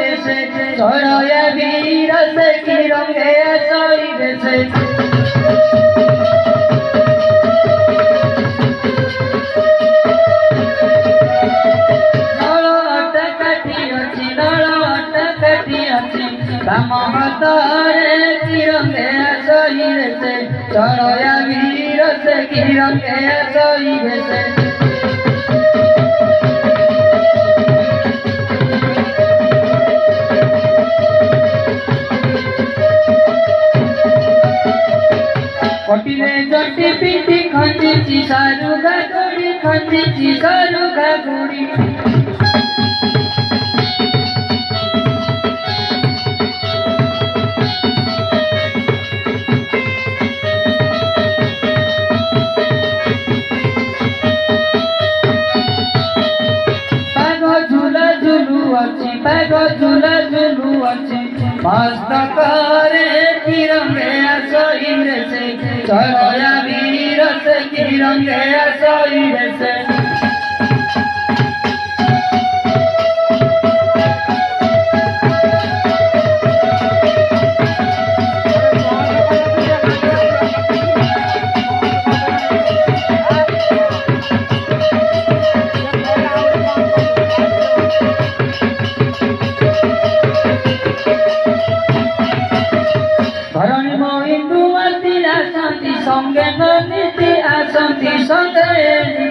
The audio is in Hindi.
छोड़ोया वीर से किरंगे शरीर से नल अटकटी अच्छी तम हतरे किरंगे शरीर से छोड़ोया वीर से किरंगे शरीर से कटिले जटी पीटी खंडी सारू गागुड़ी खंडी सारू गागुड़ी पागो झूला झूलू अच्छी मस्त करे किरंगे शरीर से छोड़ोया वीर से किरंगे शरीर से